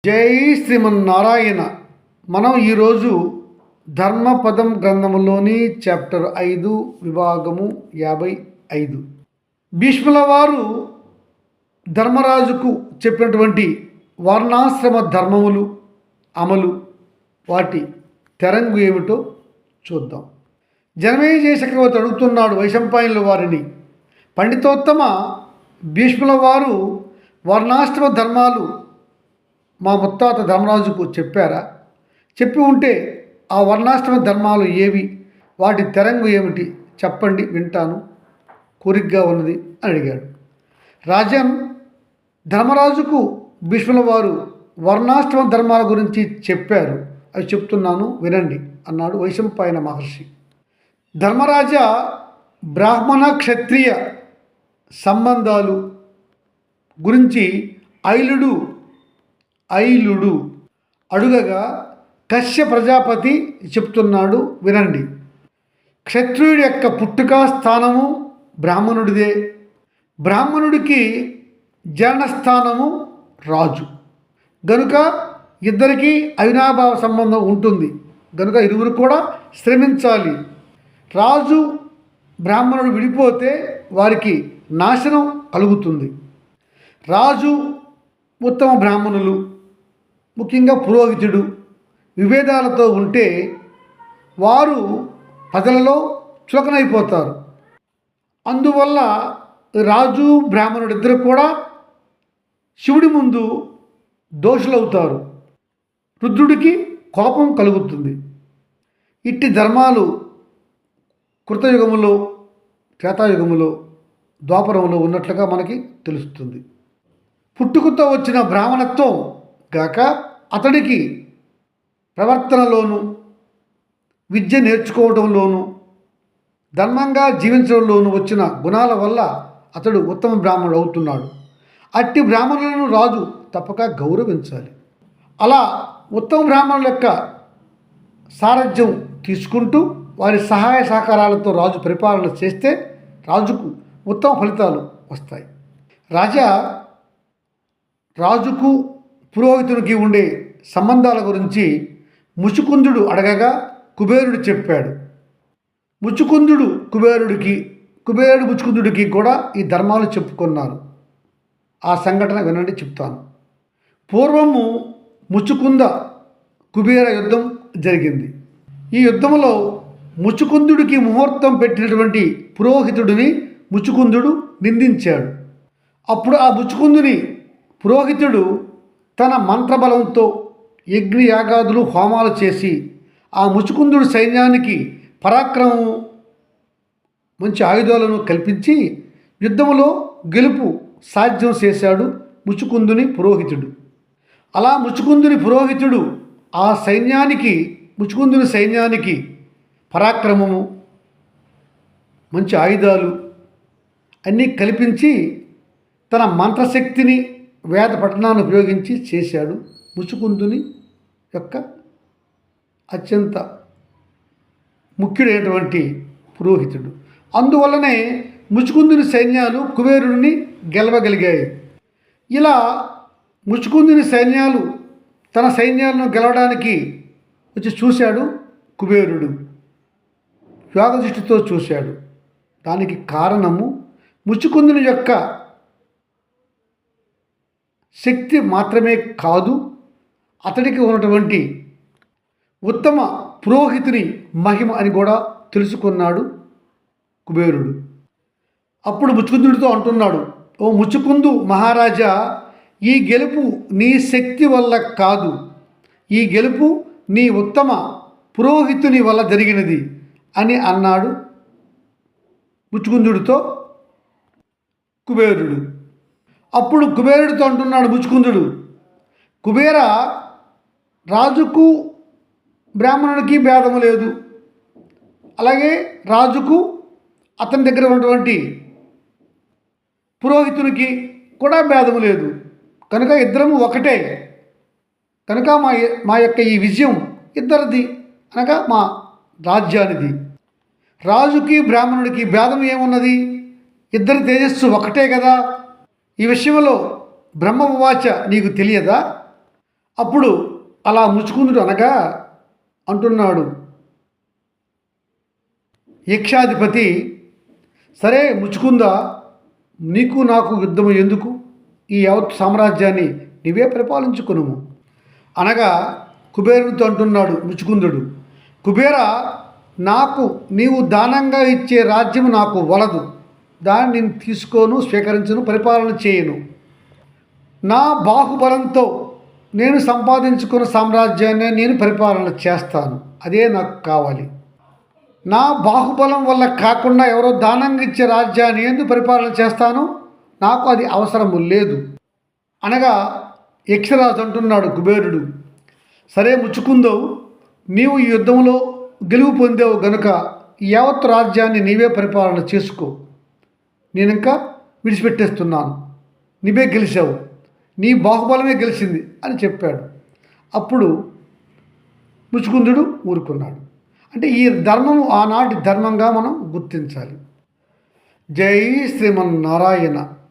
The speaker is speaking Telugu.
జై శ్రీమన్నారాయణ. మనం ఈరోజు ధర్మపదం గ్రంథములోని చాప్టర్ 5 విభాగము 55 భీష్ముల వారు ధర్మరాజుకు చెప్పినటువంటి వర్ణాశ్రమ ధర్మములు అమలు వాటి తెరంగు ఏమిటో చూద్దాం. జనమేజయ చక్రవర్తి అడుగుతున్నాడు వైశంపాయనుల వారిని, పండితోత్తమ భీష్ముల వారు వర్ణాశ్రమ ధర్మాలు మా ముత్తాత ధర్మరాజుకు చెప్పారా? చెప్పి ఉంటే ఆ వర్ణాశ్రమ ధర్మాలు ఏవి, వాటి తెరంగు ఏమిటి చెప్పండి, వింటాను, కోరికగా ఉన్నది అని అడిగాడు. రాజన్, ధర్మరాజుకు భీష్ముల వారు వర్ణాశ్రమ ధర్మాల గురించి చెప్పారు, అవి చెప్తున్నాను వినండి అన్నాడు వైశంపాయన మహర్షి. ధర్మరాజా, బ్రాహ్మణ క్షత్రియ సంబంధాలు గురించి ఐలుడు అడుగగా కశ్య ప్రజాపతి చెప్తున్నాడు వినండి. క్షత్రియుడి యొక్క పుట్టుక స్థానము బ్రాహ్మణుడిదే. బ్రాహ్మణుడికి జననస్థానము రాజు. గనుక ఇద్దరికీ అవినాభావ సంబంధం ఉంటుంది. గనుక ఇరువురు కూడా శ్రమించాలి. రాజు బ్రాహ్మణుడు విడిపోతే వారికి నాశనం కలుగుతుంది. రాజు ఉత్తమ బ్రాహ్మణులు, ముఖ్యంగా పురోహితుడు విభేదాలతో ఉంటే వారు ప్రజలలో చులకనైపోతారు. అందువల్ల రాజు బ్రాహ్మణుడు ఇద్దరు కూడా శివుడి ముందు దోషులవుతారు. రుద్రుడికి కోపం కలుగుతుంది. ఇట్టి ధర్మాలు కృతయుగములో, త్రేతాయుగములో, ద్వాపరంలో ఉన్నట్లుగా మనకి తెలుస్తుంది. పుట్టుకతో వచ్చిన బ్రాహ్మణత్వం గాక అతడికి ప్రవర్తనలోనూ, విద్య నేర్చుకోవడంలోనూ, ధర్మంగా జీవించడంలోనూ వచ్చిన గుణాల వల్ల అతడు ఉత్తమ బ్రాహ్మణుడు అవుతున్నాడు. అట్టి బ్రాహ్మణులను రాజు తప్పక గౌరవించాలి. అలా ఉత్తమ బ్రాహ్మణుల యొక్క సారథ్యం తీసుకుంటూ వారి సహాయ సహకారాలతో రాజు పరిపాలన చేస్తే రాజుకు ఉత్తమ ఫలితాలు వస్తాయి. రాజుకు పురోహితునికి ఉండే సంబంధాల గురించి ముచుకుందుడు అడగగా కుబేరుడు చెప్పాడు. ముచుకుందుడు కుబేరుడు ముచుకుందుడికి కూడా ఈ ధర్మాలు చెప్పుకున్నారు. ఆ సంఘటన వినండి, చెప్తాను. పూర్వము ముచుకుంద కుబేర యుద్ధం జరిగింది. ఈ యుద్ధంలో ముచుకుందుడికి ముహూర్తం పెట్టినటువంటి పురోహితుడిని ముచుకుందుడు నిందించాడు. అప్పుడు ఆ ముచుకుందుని పురోహితుడు తన మంత్రబలంతో యజ్ఞయాగాదులు హోమాలు చేసి ఆ ముచుకుందుడి సైన్యానికి పరాక్రమము, మంచి ఆయుధాలను కల్పించి యుద్ధములో గెలుపు సాధ్యం చేశాడు ముచుకుందుని పురోహితుడు. అలా ముచుకుందుని పురోహితుడు ముచుకుందుని సైన్యానికి పరాక్రమము, మంచి ఆయుధాలు అన్నీ కల్పించి తన మంత్రశక్తిని, వేద పఠనాన్ని ఉపయోగించి చేశాడు ముచుకుందుని యొక్క అత్యంత ముఖ్యుడైనటువంటి పురోహితుడు. అందువల్లనే ముచుకుందుని సైన్యాలు కుబేరుడిని గెలవగలిగాయి. ఇలా ముచుకుందుని సైన్యాలు తన సైన్యాలను గెలవడానికి వచ్చి చూశాడు కుబేరుడు. యోగ దృష్టితో చూశాడు. దానికి కారణము ముచుకుందుని యొక్క శక్తి మాత్రమే కాదు, అతడికి ఉన్నటువంటి ఉత్తమ పురోహితుని మహిమ అని కూడా తెలుసుకున్నాడు కుబేరుడు. అప్పుడు ముచుకుందుడితో అంటున్నాడు, ఓ ముచుకుందు మహారాజా, ఈ గెలుపు నీ శక్తి వల్ల కాదు, ఈ గెలుపు నీ ఉత్తమ పురోహితుని వల్ల జరిగినది అని అన్నాడు ముచుకుందుడితో కుబేరుడు. అప్పుడు కుబేరుడితో అంటున్నాడు ముచుకుందుడు, కుబేర, రాజుకు బ్రాహ్మణుడికి భేదము లేదు, అలాగే రాజుకు అతని దగ్గర ఉన్నటువంటి పురోహితునికి కూడా భేదము లేదు. కనుక ఇద్దరము ఒకటే. కనుక మా యొక్క ఈ విజయం ఇద్దరిది, అనగా మా రాజ్యానిది. రాజుకి బ్రాహ్మణుడికి భేదం ఏమున్నది? ఇద్దరి తేజస్సు ఒకటే కదా. ఈ విషయంలో బ్రహ్మవాచ నీకు తెలియదా? అప్పుడు అలా ముచుకుందుడు అనగా అంటున్నాడు యక్షాధిపతి, సరే ముచుకుందా, నీకు నాకు యుద్ధము ఎందుకు? ఈ యావత్ సామ్రాజ్యాన్ని నీవే పరిపాలించుకునుము అనగా కుబేరునితో అంటున్నాడు ముచుకుందుడు, కుబేర, నాకు నీవు దానంగా ఇచ్చే రాజ్యము నాకు వలదు. దాన్ని నేను తీసుకోను, స్వీకరించను, పరిపాలన చేయను. నా బాహుబలంతో నేను సంపాదించుకున్న సామ్రాజ్యాన్ని నేను పరిపాలన చేస్తాను. అదే నాకు కావాలి. నా బాహుబలం వల్ల కాకుండా ఎవరో దానంగా ఇచ్చే రాజ్యాన్ని ఎందుకు పరిపాలన చేస్తాను? నాకు అది అవసరము లేదు అనగా యక్షరాజు అంటున్నాడు కుబేరుడు, సరే ముచ్చుకుందావు, నీవు ఈ యుద్ధంలో గెలుపు పొందావు గనుక యావత్ రాజ్యాన్ని నీవే పరిపాలన చేసుకో, నేను ఇంకా విడిచిపెట్టేస్తున్నాను, నీవే గెలిచావు, నీ బాహుబలమే గెలిచింది అని చెప్పాడు. అప్పుడు ముచుకుందుడు ఊరుకున్నాడు. అంటే ఈ ధర్మము ఆనాటి ధర్మంగా మనం గుర్తించాలి. జై శ్రీమన్నారాయణ.